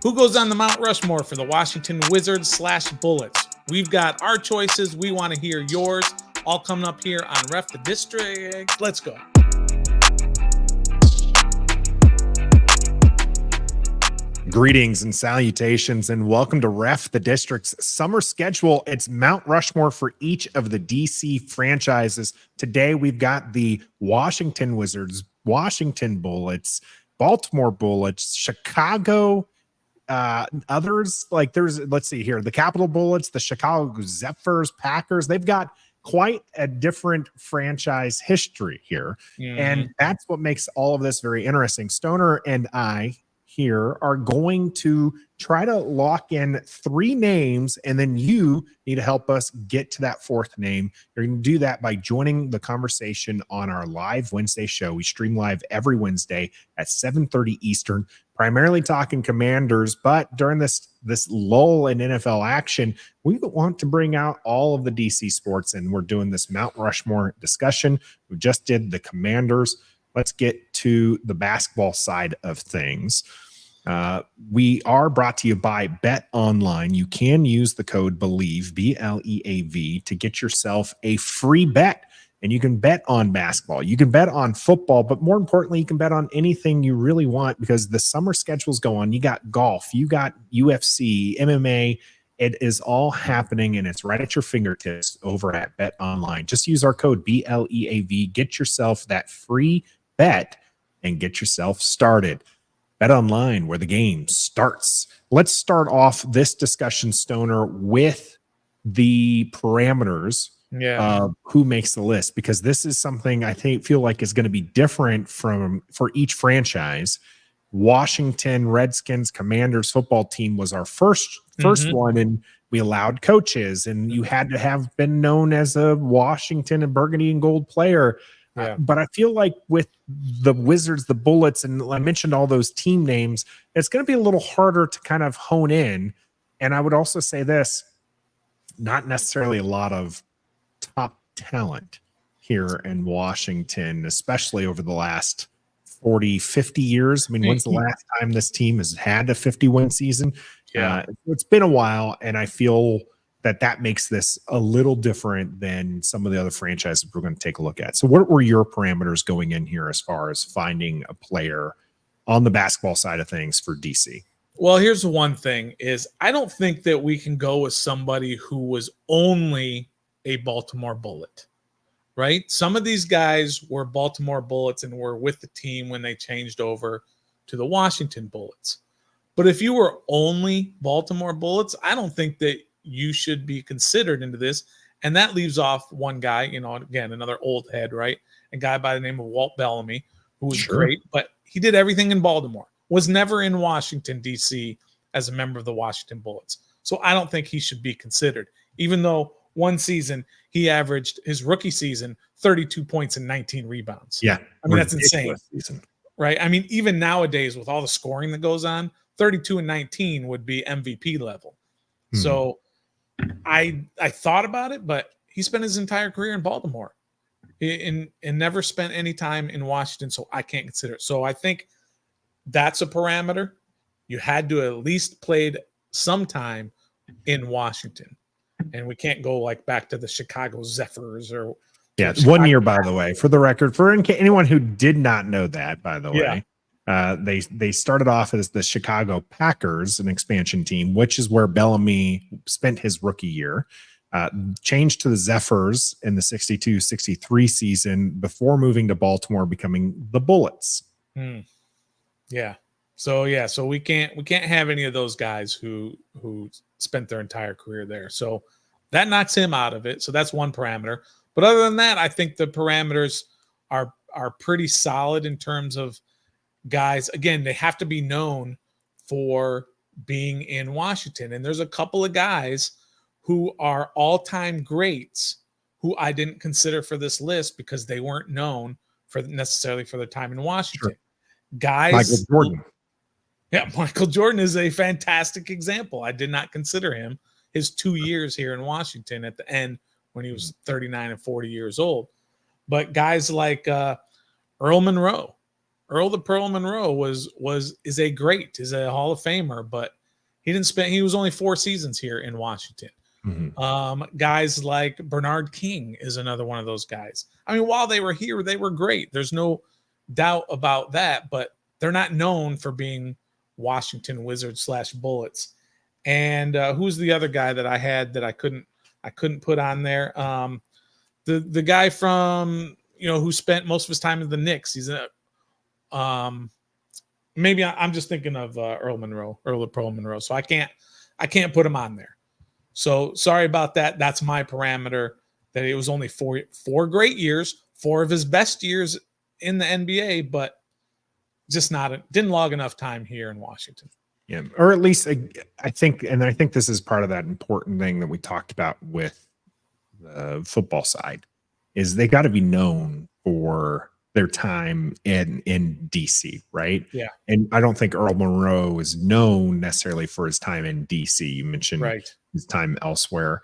Who goes on the Mount Rushmore for the Washington Wizards/Bullets? We've got our choices. We want to hear yours. All coming up here on Ref the District. Let's go. Greetings and salutations, and welcome to Ref the District's summer schedule. It's Mount Rushmore for each of the DC franchises. Today, we've got the Washington Wizards, Washington Bullets, Baltimore Bullets, Chicago, others. Like let's see here, the Capitol Bullets, the Chicago Zephyrs, Packers. They've got quite a different franchise history here. And that's what makes all of this very interesting. Stoner and I here are going to try to lock in 3 names, and then you need to help us get to that 4th name. You're going to do that by joining the conversation on our live Wednesday show. We stream live every Wednesday at 7:30 Eastern, primarily talking Commanders, but during this lull in NFL action, we want to bring out all of the DC sports, and we're doing this Mount Rushmore discussion. We just did the Commanders. Let's get to the basketball side of things. We are brought to you by Bet Online. You can use the code BELIEVE, BLEAV, to get yourself a free bet. And you can bet on basketball. You can bet on football, but more importantly, you can bet on anything you really want because the summer schedules go on. You got golf, you got UFC, MMA. It is all happening, and it's right at your fingertips over at Bet Online. Just use our code BLEAV. Get yourself that free bet and get yourself started. Bet Online, where the game starts. Let's start off this discussion, Stoner, with the parameters of who makes the list, because this is something I feel like is going to be different for each franchise. Washington Redskins Commanders football team was our first one, and we allowed coaches, and you had to have been known as a Washington and burgundy and gold player. But I feel like with the Wizards, the Bullets, and I mentioned all those team names, it's going to be a little harder to kind of hone in. And I would also say this, not necessarily a lot of top talent here in Washington, especially over the last 40, 50 years. I mean, when's the last time this team has had a 50-win season? It's been a while, and I feel that makes this a little different than some of the other franchises we're going to take a look at. So what were your parameters going in here as far as finding a player on the basketball side of things for DC? Well, here's the one thing is I don't think that we can go with somebody who was only a Baltimore Bullet, right? Some of these guys were Baltimore Bullets and were with the team when they changed over to the Washington Bullets. But if you were only Baltimore Bullets, I don't think that you should be considered into this. And that leaves off one guy, again, another old head, right? A guy by the name of Walt Bellamy, who was great, but he did everything in Baltimore, was never in Washington, D.C. as a member of the Washington Bullets. So I don't think he should be considered, even though one season he averaged his rookie season 32 points and 19 rebounds. Yeah. I mean, that's insane, right? I mean, even nowadays with all the scoring that goes on, 32 and 19 would be MVP level. So I thought about it, but he spent his entire career in Baltimore and never spent any time in Washington, so I can't consider it. So I think that's a parameter. You had to at least played some time in Washington, and we can't go like back to the Chicago Zephyrs or 1 year, by the way, for the record, for anyone who did not know that, by the way. They started off as the Chicago Packers, an expansion team, which is where Bellamy spent his rookie year, changed to the Zephyrs in the 62-63 season before moving to Baltimore, becoming the Bullets. So we can't have any of those guys who spent their entire career there. So that knocks him out of it. So that's one parameter. But other than that, I think the parameters are pretty solid in terms of guys. Again, they have to be known for being in Washington. And there's a couple of guys who are all-time greats who I didn't consider for this list because they weren't known necessarily for their time in Washington. Guys, Michael Jordan. Yeah, Michael Jordan is a fantastic example. I did not consider him. His 2 years here in Washington at the end when he was 39 and 40 years old. But guys like Earl Monroe, Earl the Pearl Monroe is a Hall of Famer, but he was only 4 seasons here in Washington. Guys like Bernard King is another one of those guys. I mean, while they were here, they were great. There's no doubt about that, but they're not known for being Washington Wizards / Bullets. And who's the other guy that I had that I couldn't put on there? The guy from, who spent most of his time in the Knicks. He's maybe I'm just thinking of Earl the Pearl Monroe. So I can't put him on there. So sorry about that. That's my parameter, that it was only four great years, 4 of his best years in the NBA, but just didn't log enough time here in Washington. Yeah, or at least I think this is part of that important thing that we talked about with the football side, is they got to be known for their time in DC, right? Yeah. And I don't think Earl Monroe is known necessarily for his time in DC. You mentioned his time elsewhere.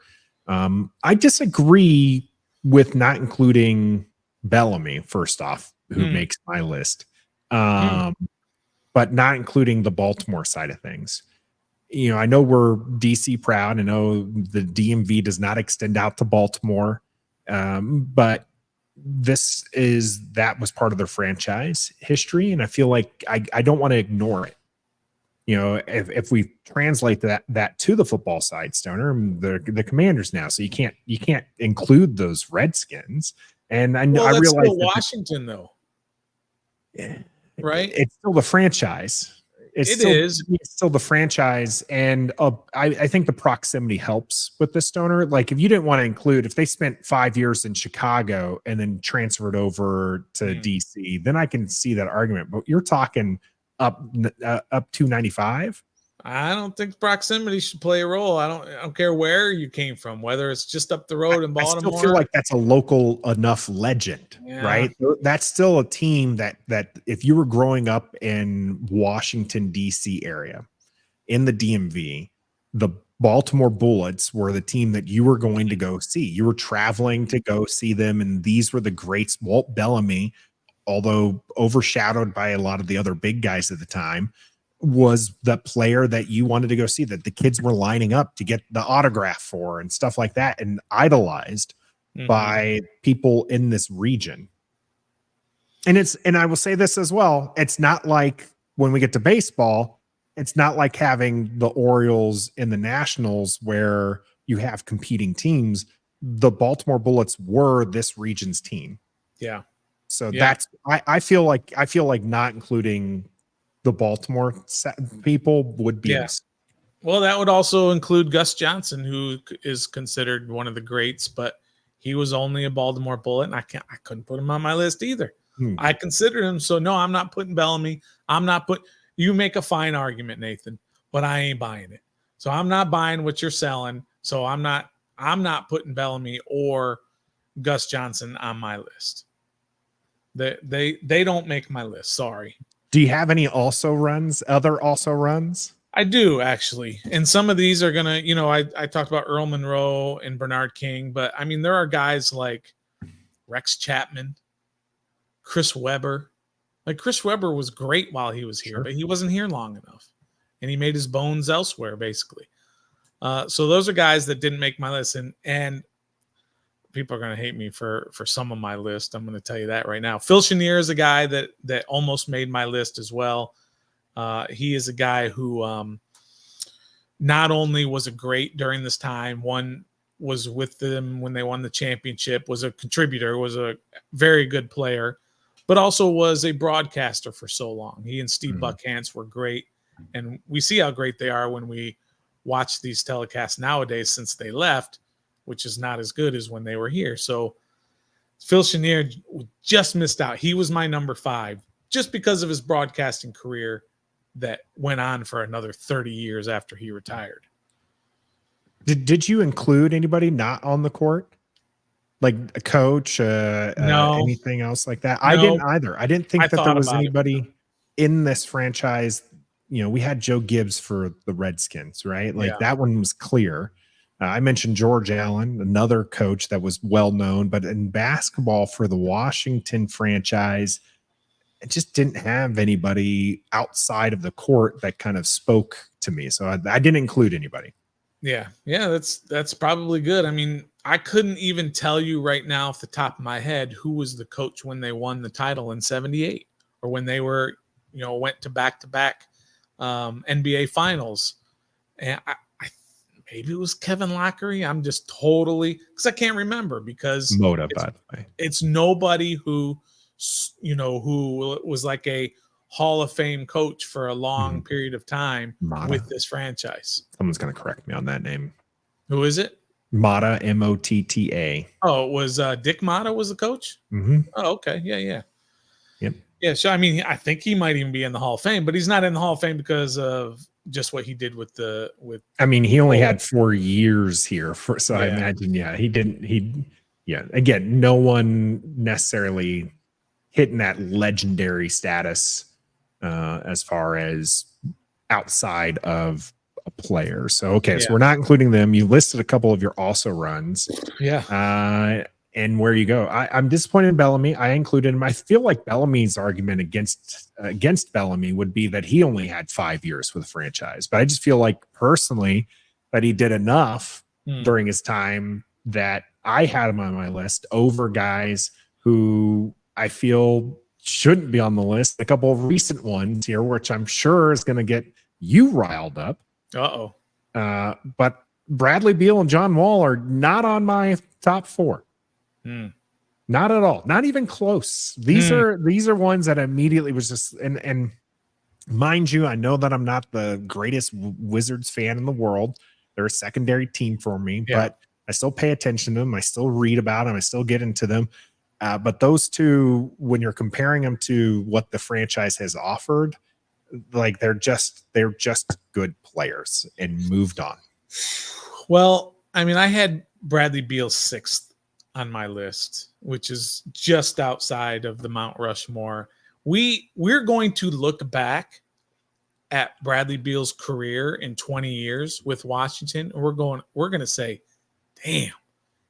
I disagree with not including Bellamy, first off, who makes my list. But not including the Baltimore side of things. I know we're DC proud. I know the DMV does not extend out to Baltimore, but that was part of their franchise history, and I feel like I don't want to ignore it. If we translate that to the football side, Stoner, the Commanders now, so you can't include those Redskins. And I realize Washington though. Yeah. Right, it's still the franchise. It's still the franchise, and I think the proximity helps with the Stoner. Like, if you didn't want to include, if they spent 5 years in Chicago and then transferred over to DC, then I can see that argument. But you're talking up 295. I don't think proximity should play a role. I don't care where you came from, whether it's just up the road in Baltimore. I still feel like that's a local enough legend, right? That's still a team that if you were growing up in Washington, D.C. area, in the DMV, the Baltimore Bullets were the team that you were going to go see. You were traveling to go see them, and these were the greats. Walt Bellamy, although overshadowed by a lot of the other big guys at the time, was the player that you wanted to go see, that the kids were lining up to get the autograph for and stuff like that, and idolized by people in this region. And I will say this as well. It's not like when we get to baseball, it's not like having the Orioles and the Nationals where you have competing teams. The Baltimore Bullets were this region's team. Yeah. So that's, I feel like not including the Baltimore people would be. Well, that would also include Gus Johnson, who is considered one of the greats, but he was only a Baltimore Bullet, and I couldn't put him on my list either. I considered him, so no, I'm not putting Bellamy. You make a fine argument, Nathan, but I ain't buying it. So I'm not buying what you're selling. So I'm not putting Bellamy or Gus Johnson on my list. They don't make my list. Sorry. Do you have any other also runs? I do, actually. And some of these are going to, I talked about Earl Monroe and Bernard King, but I mean, there are guys like Rex Chapman, Chris Webber. Like, Chris Webber was great while he was here, but he wasn't here long enough, and he made his bones elsewhere, basically. So those are guys that didn't make my list, and people are going to hate me for some of my list. I'm going to tell you that right now. Phil Chenier is a guy that almost made my list as well. He is a guy who not only was a great during this time, was with them when they won the championship, was a contributor, was a very good player, but also was a broadcaster for so long. He and Steve Buckhantz were great, and we see how great they are when we watch these telecasts nowadays since they left, which is not as good as when they were here. So Phil Chenier just missed out. He was my number 5 just because of his broadcasting career that went on for another 30 years after he retired. Did you include anybody not on the court? Like a coach, no, anything else like that? No. I didn't either. I didn't think that there was anybody in this franchise. We had Joe Gibbs for the Redskins, right? Like that one was clear. I mentioned George Allen, another coach that was well known, but in basketball for the Washington franchise, I just didn't have anybody outside of the court that kind of spoke to me. So I didn't include anybody. Yeah. That's probably good. I mean, I couldn't even tell you right now off the top of my head who was the coach when they won the title in 78 or when they were, went to back NBA finals. And maybe it was Kevin Lockery. I'm just totally, because I can't remember, because Moda, by the way. It's nobody who was like a Hall of Fame coach for a long period of time Mata. with this franchise. Someone's going to correct me on that name. Who is it? Mata, Motta. Oh, it was Dick Mata was the coach? Mm-hmm. Oh, okay. Yeah. Yep. Yeah, so I mean, I think he might even be in the Hall of Fame, but he's not in the Hall of Fame because of just what he did with I mean, he only had 4 years here so I Yeah. imagine, again, no one necessarily hitting that legendary status as far as outside of a player. So, okay, so we're not including them. You listed a couple of your also runs. Yeah. And where you go. I'm disappointed in Bellamy. I included him. I feel like Bellamy's argument against Bellamy would be that he only had 5 years with the franchise. But I just feel like personally that he did enough during his time that I had him on my list over guys who I feel shouldn't be on the list. A couple of recent ones here, which I'm sure is going to get you riled up. But Bradley Beal and John Wall are not on my top 4. Not at all. Not even close. These are ones that immediately was just and mind you, I know that I'm not the greatest Wizards fan in the world. They're a secondary team for me, but I still pay attention to them. I still read about them. I still get into them. But those two, when you're comparing them to what the franchise has offered, like they're just good players and moved on. Well, I mean, I had Bradley Beal 6th on my list, which is just outside of the Mount Rushmore. We're going to look back at Bradley Beal's career in 20 years with Washington, and we're going to say, damn,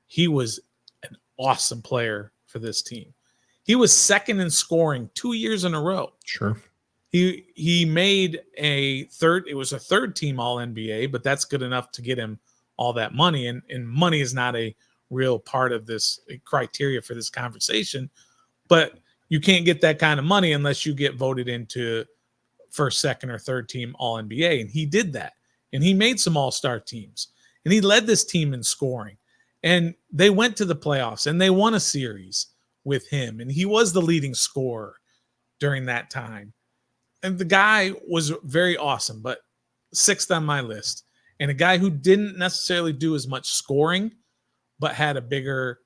he was an awesome player for this team. He was second in scoring 2 years in a row. Sure. He made it was a third team all NBA, but that's good enough to get him all that money. And money is not a real part of this criteria for this conversation, but you can't get that kind of money unless you get voted into first, second, or third team all NBA. And he did that. And he made some all-star teams. And he led this team in scoring. And they went to the playoffs and they won a series with him. And he was the leading scorer during that time. And the guy was very awesome, but 6th on my list. And a guy who didn't necessarily do as much scoring, but had a bigger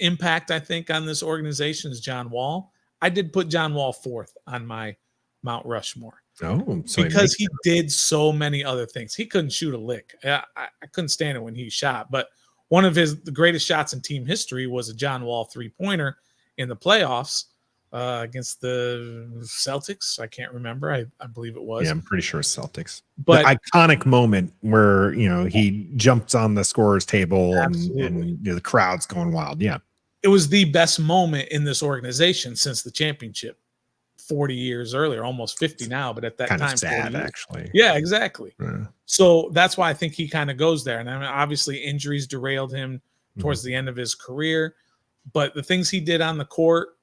impact, I think, on this organization is John Wall. I did put John Wall 4th on my Mount Rushmore. Oh, so because he did so many other things. He couldn't shoot a lick. I couldn't stand it when he shot, but one of the greatest shots in team history was a John Wall 3-pointer in the playoffs against the Celtics. I can't remember. I believe it was. Yeah, I'm pretty sure it's Celtics. But the iconic moment where he jumps on the scorer's table and the crowd's going wild. Yeah, it was the best moment in this organization since the championship 40 years earlier, almost 50 now, but at that kind time, of sad, actually. Yeah, exactly. So that's why I think he kind of goes there. And I mean, obviously injuries derailed him towards the end of his career, but the things he did on the court,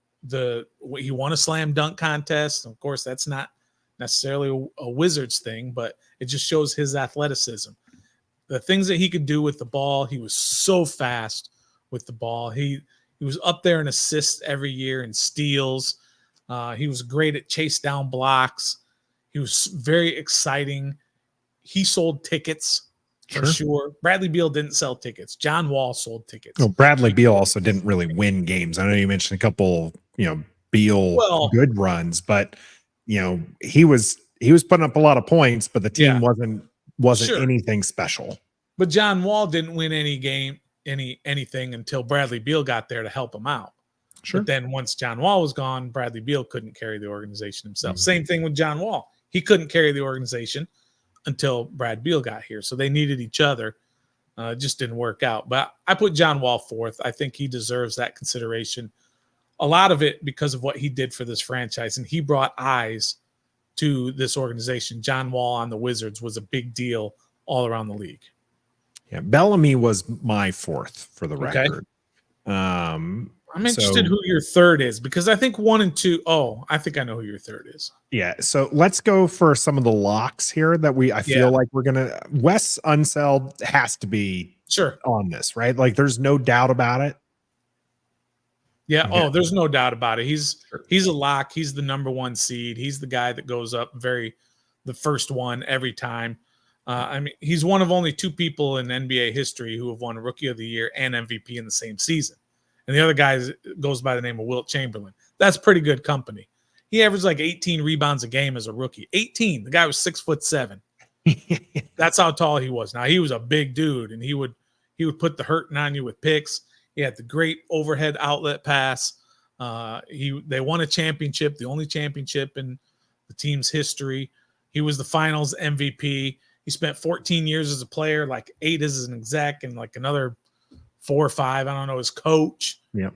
he won a slam dunk contest. Of course, that's not necessarily a Wizards thing, but it just shows his athleticism. The things that he could do with the ball, he was so fast with the ball. He was up there in assists every year and steals. He was great at chase down blocks. He was very exciting. He sold tickets for sure. Bradley Beal didn't sell tickets. John Wall sold tickets. Well, Bradley Beal also didn't really win games. I know you mentioned a couple, Beal good runs, but he was putting up a lot of points, but the team wasn't anything special. But John Wall didn't win anything until Bradley Beal got there to help him out. Sure. But then once John Wall was gone, Bradley Beal couldn't carry the organization himself. Same thing with John Wall. He couldn't carry the organization until Brad Beal got here. So they needed each other. It just didn't work out. But I put John Wall 4th. I think he deserves that consideration. a lot of it because of what he did for this franchise. And he brought eyes to this organization. John Wall on the Wizards was a big deal all around the league. Yeah, Bellamy was my fourth for the Okay. record. I'm interested who your third is, because I think 1 and 2. Oh, I think I know who your third is. Yeah. So let's go for some of the locks here that I feel like we're going to. Wes Unseld has to be on this, right? Like there's no doubt about it. Yeah. Oh, there's no doubt about it. He's a lock. He's the number 1 seed. He's the guy that goes up the first one every time. I mean, he's one of only 2 people in NBA history who have won Rookie of the Year and MVP in the same season. And the other guy goes by the name of Wilt Chamberlain. That's pretty good company. He averaged like 18 rebounds a game as a rookie. 18. The guy was 6'7". That's how tall he was. Now he was a big dude, and he would put the hurting on you with picks. He had the great overhead outlet pass. They won a championship, the only championship in the team's history. He was the Finals MVP. He spent 14 years as a player, like 8 as an exec, and like another 4 or 5, I don't know, as coach. Yeah.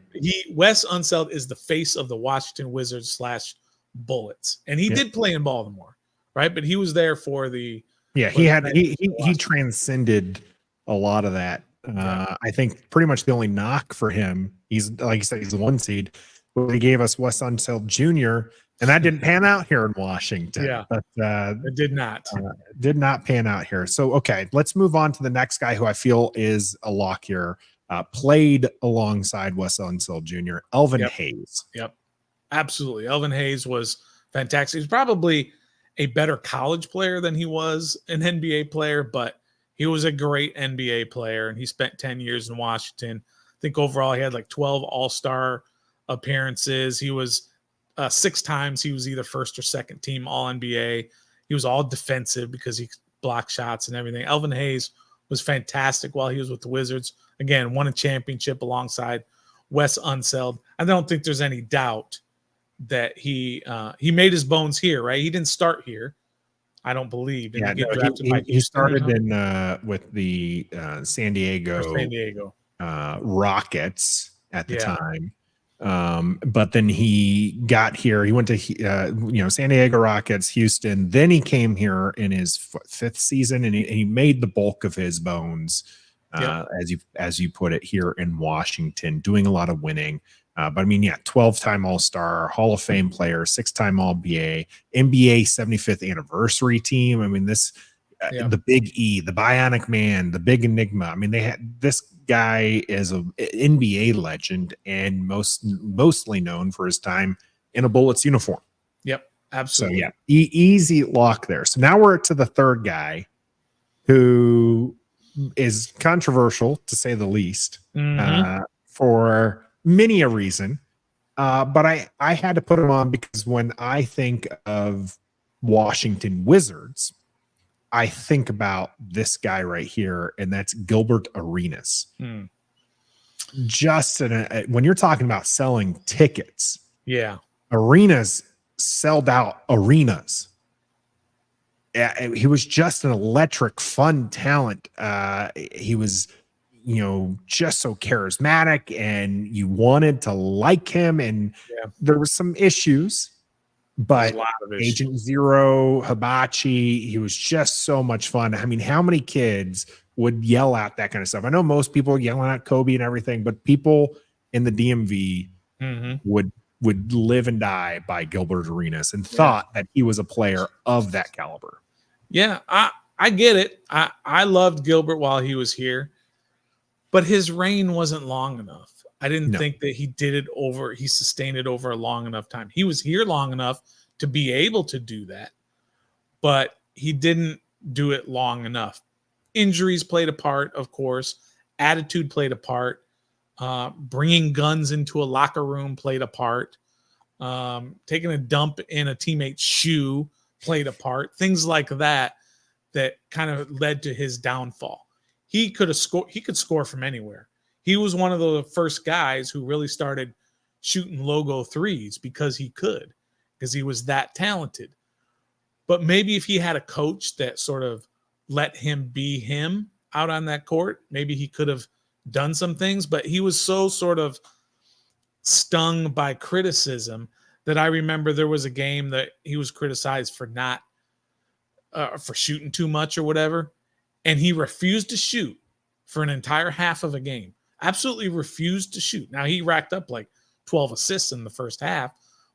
Wes Unseld is the face of the Washington Wizards / Bullets. And he did play in Baltimore, right? But he was there for the he transcended a lot of that. I think pretty much the only knock for him, he's like you said, he's the 1 seed. But he gave us Wes Unseld Jr., and that didn't pan out here in Washington. Yeah, but it did not. Did not pan out here. So okay, let's move on to the next guy who I feel is a lock here. Played alongside Wes Unseld Jr., Elvin Hayes. Yep, absolutely. Elvin Hayes was fantastic. He's probably a better college player than he was an NBA player, but he was a great NBA player, and he spent 10 years in Washington. I think overall he had like 12 All-Star appearances. He was 6 times. He was either first or second team All-NBA. He was all defensive because he blocked shots and everything. Elvin Hayes was fantastic while he was with the Wizards. Again, won a championship alongside Wes Unseld. I don't think there's any doubt that he made his bones here, right? He didn't start here, I don't believe. He started in with the San Diego Rockets at the time. But then he got here. He went to San Diego Rockets, Houston. Then he came here in his 5th season, and he made the bulk of his bones, as you put it, here in Washington, doing a lot of winning. But I mean, 12-time All-Star, Hall of Fame player, 6-time All-NBA, NBA 75th anniversary team. I mean, this the Big E, the Bionic Man, the Big Enigma. I mean, they had this guy is an NBA legend and mostly known for his time in a Bullets uniform. Yep, absolutely. So easy lock there. So now we're to the third guy, who is controversial to say the least, for many a reason. But I had to put him on because when I think of Washington Wizards, I think about this guy right here, and that's Gilbert Arenas. Just when you're talking about selling tickets, Arenas sold out arenas. He was just an electric, fun talent. He was, just so charismatic, and you wanted to like him. And there were some issues. But Agent Zero, Hibachi, he was just so much fun. I mean, how many kids would yell out that kind of stuff? I know most people yelling at Kobe and everything, but people in the DMV would live and die by Gilbert Arenas and thought that he was a player of that caliber. Yeah, I get it. I loved Gilbert while he was here, but his reign wasn't long enough. I didn't think that he sustained it over a long enough time. He was here long enough to be able to do that, but he didn't do it long enough. Injuries played a part, of course. Attitude played a part. Bringing guns into a locker room played a part. Taking a dump in a teammate's shoe played a part. Things like that kind of led to his downfall. He could score from anywhere. He was one of the first guys who really started shooting logo threes because he was that talented. But maybe if he had a coach that sort of let him be him out on that court, maybe he could have done some things. But he was so sort of stung by criticism that I remember there was a game that he was criticized for not for shooting too much or whatever, and he refused to shoot for an entire half of a game. Absolutely refused to shoot. Now he racked up like 12 assists in the first half,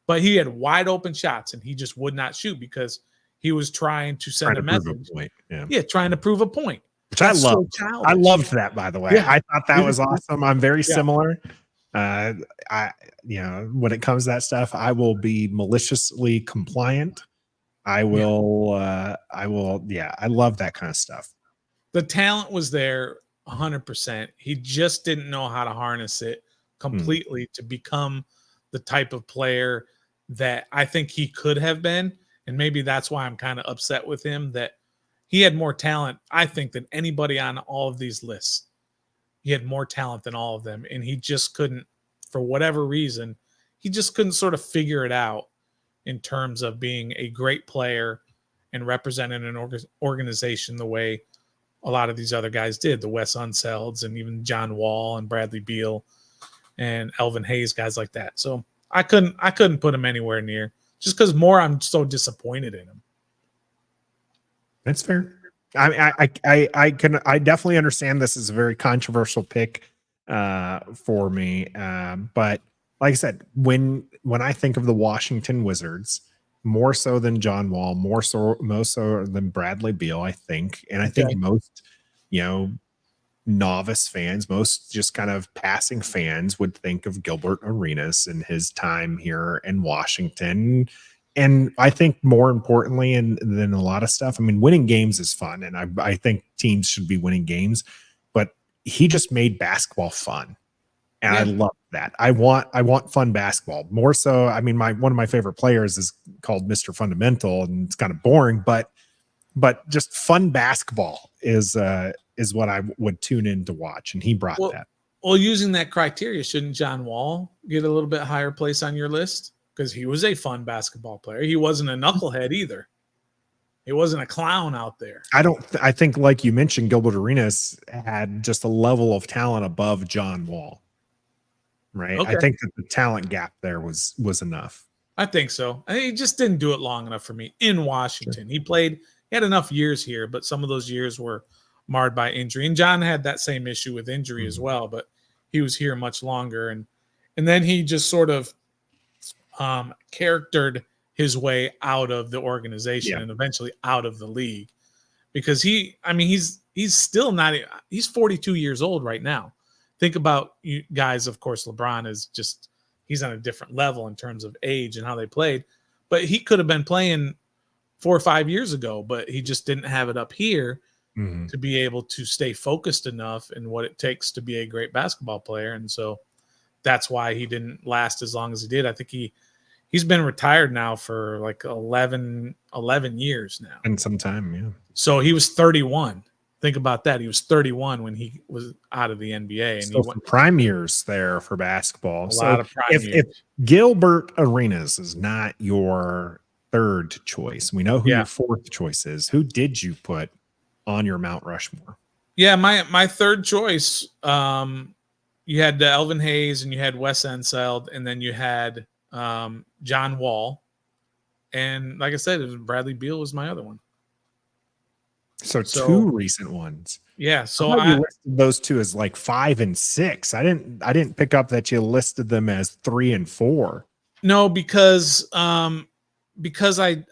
but he had wide open shots and he just would not shoot because he was trying to send a message. Yeah, trying to prove a point. Which that's I loved. So I loved that, by the way. Yeah. I thought that was awesome. I'm very similar. When it comes to that stuff, I will be maliciously compliant. I will. I love that kind of stuff. The talent was there 100%. He just didn't know how to harness it completely to become the type of player that I think he could have been. And maybe that's why I'm kind of upset with him, that he had more talent, I think, than anybody on all of these lists. He had more talent than all of them. And he just couldn't, for whatever reason, he just couldn't sort of figure it out in terms of being a great player and representing an organization the way a lot of these other guys did, the Wes Unselds and even John Wall and Bradley Beal and Elvin Hayes, guys like that. So I couldn't put him anywhere near, just because I'm so disappointed in him. That's fair. I definitely understand this is a very controversial pick for me. But like I said, when I think of the Washington Wizards, more so than John Wall, most so than Bradley Beal, I think. And I think most, novice fans, most just kind of passing fans would think of Gilbert Arenas and his time here in Washington. And I think more importantly, than a lot of stuff, I mean, winning games is fun. And I think teams should be winning games, but he just made basketball fun. And I love that. I want fun basketball more so. I mean, one of my favorite players is called Mr. Fundamental, and it's kind of boring, but just fun basketball is what I would tune in to watch. And he brought that. Well, using that criteria, shouldn't John Wall get a little bit higher place on your list? Because he was a fun basketball player. He wasn't a knucklehead either. He wasn't a clown out there. I think, like you mentioned, Gilbert Arenas had just a level of talent above John Wall. Right. Okay. I think that the talent gap there was enough. I think so. He just didn't do it long enough for me in Washington. Sure. He had enough years here, but some of those years were marred by injury. And John had that same issue with injury as well, but he was here much longer. And then he just sort of charactered his way out of the organization and eventually out of the league, because he's still not, he's 42 years old right now. Think about you guys, of course, LeBron is just, he's on a different level in terms of age and how they played, but he could have been playing 4 or 5 years ago, but he just didn't have it up here to be able to stay focused enough in what it takes to be a great basketball player. And so that's why he didn't last as long as he did. I think he's been retired now for like 11 years now. And some time, yeah. So he was 31. Think about that. He was 31 when he was out of the NBA. And so he went prime years there for basketball. A lot of prime years. If Gilbert Arenas is not your third choice, we know who your fourth choice is. Who did you put on your Mount Rushmore? Yeah, my third choice, you had Elvin Hayes and you had Wes Unseld, and then you had John Wall. And like I said, Bradley Beal was my other one. So two recent ones. Yeah. So I listed those two as like 5 and 6. I didn't pick up that you listed them as 3 and 4. No, because I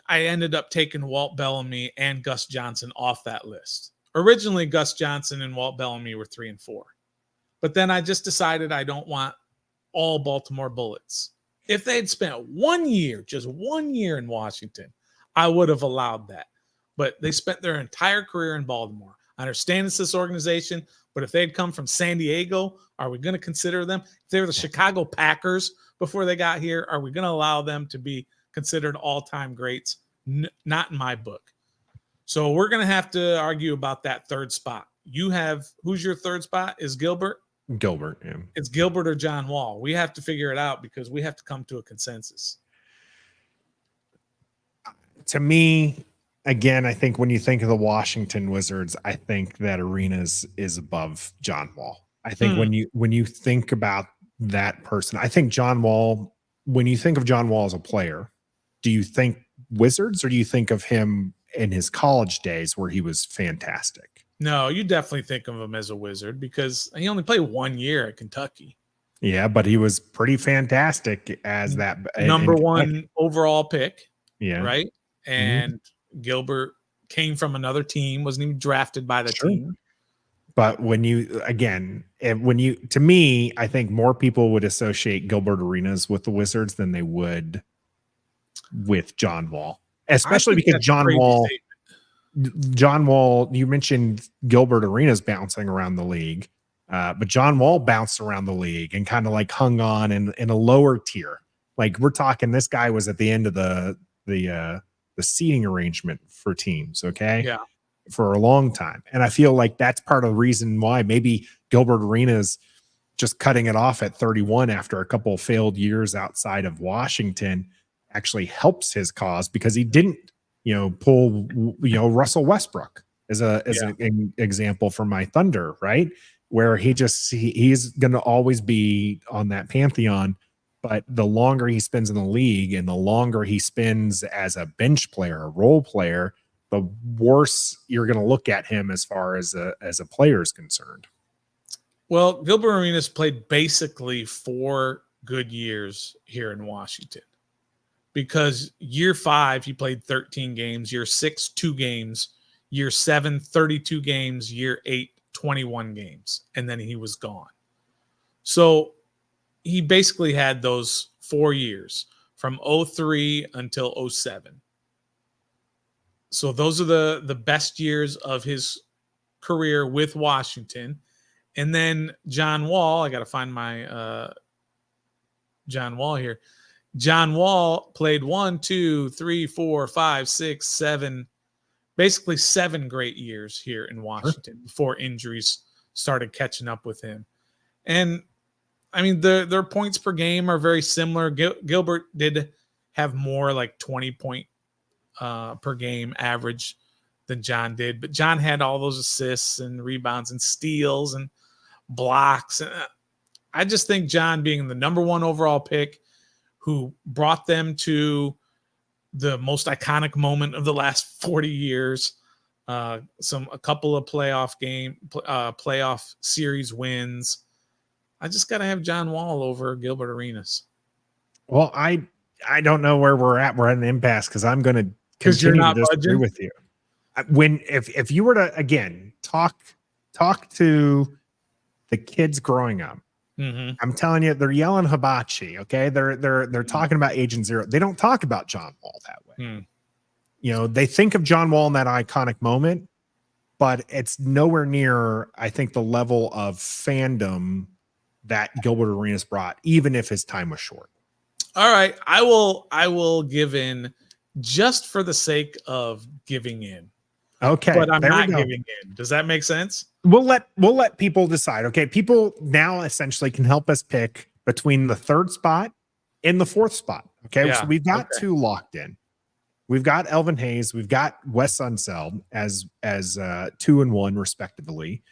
ended up taking Walt Bellamy and Gus Johnson off that list. Originally, Gus Johnson and Walt Bellamy were 3 and 4. But then I just decided I don't want all Baltimore Bullets. If they had spent 1 year, just 1 year in Washington, I would have allowed that. But they spent their entire career in Baltimore. I understand it's this organization, but if they had come from San Diego, are we going to consider them? If they were the Chicago Packers before they got here, are we going to allow them to be considered all-time greats? Not in my book. So we're going to have to argue about that third spot. Who's your third spot? Is Gilbert? Gilbert, yeah. It's Gilbert or John Wall. We have to figure it out because we have to come to a consensus. To me, again, I think when you think of the Washington Wizards, I think that Arenas is above John Wall. I think when you think about that person. I think John Wall, when you think of John Wall as a player, do you think Wizards or do you think of him in his college days where he was fantastic? No, you definitely think of him as a Wizard because he only played 1 year at Kentucky. Yeah, but he was pretty fantastic as that number one overall pick. Yeah. Right. And Gilbert came from another team, wasn't even drafted by the team. But when you, again, to me, I think more people would associate Gilbert Arenas with the Wizards than they would with John Wall, especially because John Wall, you mentioned Gilbert Arenas bouncing around the league, but John Wall bounced around the league and kind of like hung on in a lower tier. Like we're talking, this guy was at the end of the seating arrangement for teams. Okay. Yeah. For a long time. And I feel like that's part of the reason why maybe Gilbert Arenas just cutting it off at 31 after a couple of failed years outside of Washington actually helps his cause, because he didn't, pull, Russell Westbrook as an example for my Thunder, right? Where he's going to always be on that pantheon. But the longer he spends in the league and the longer he spends as a bench player, a role player, the worse you're going to look at him as far as a player is concerned. Well, Gilbert Arenas played basically 4 good years here in Washington, because year 5, he played 13 games, year 6, 2 games, year 7, 32 games, year 8, 21 games, and then he was gone. So he basically had those 4 years from 03 until 07. So those are the best years of his career with Washington. And then John Wall, I got to find my John Wall here. John Wall played 1, 2, 3, 4, 5, 6, 7, basically 7 great years here in Washington before injuries started catching up with him. And I mean, their points per game are very similar. Gilbert did have more like 20 point per game average than John did, but John had all those assists and rebounds and steals and blocks. And I just think John, being the number 1 overall pick, who brought them to the most iconic moment of the last 40 years, a couple of playoff series wins. I just got to have John Wall over Gilbert Arenas. Well, I don't know where we're at. We're at an impasse because I'm going to continue to disagree with you. If you were to, again, talk to the kids growing up, I'm telling you, they're yelling hibachi. Okay. They're talking about Agent Zero. They don't talk about John Wall that way. They think of John Wall in that iconic moment, but it's nowhere near, I think, the level of fandom that Gilbert Arenas brought, even if his time was short. All right. I will give in just for the sake of giving in. Okay. But I'm not giving in. Does that make sense? We'll let people decide. Okay. People now essentially can help us pick between the 3rd spot and the 4th spot. Okay. Yeah. So we've got 2 locked in. We've got Elvin Hayes. We've got Wes Unseld as 2 and 1 respectively.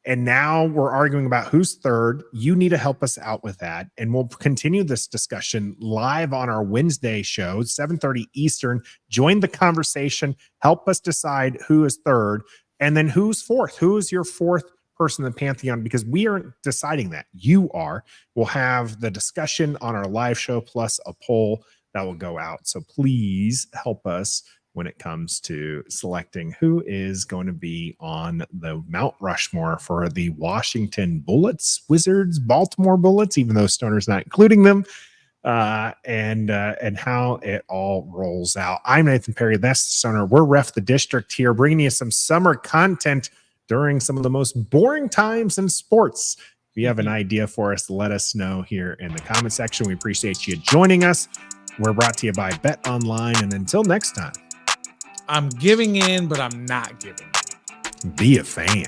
And now we're arguing about who's 3rd. You need to help us out with that. And we'll continue this discussion live on our Wednesday show, 7:30 Eastern. Join the conversation. Help us decide who is 3rd. And then who's 4th? Who is your 4th person in the Pantheon? Because we aren't deciding that. You are. We'll have the discussion on our live show plus a poll that will go out. So please help us when it comes to selecting who is going to be on the Mount Rushmore for the Washington Bullets, Wizards, Baltimore Bullets, even though Stoner's not including them, and how it all rolls out. I'm Nathan Perry. That's Stoner. We're Ref the District here, bringing you some summer content during some of the most boring times in sports. If you have an idea for us, let us know here in the comment section. We appreciate you joining us. We're brought to you by Bet Online. And until next time, I'm giving in, but I'm not giving in. Be a fan.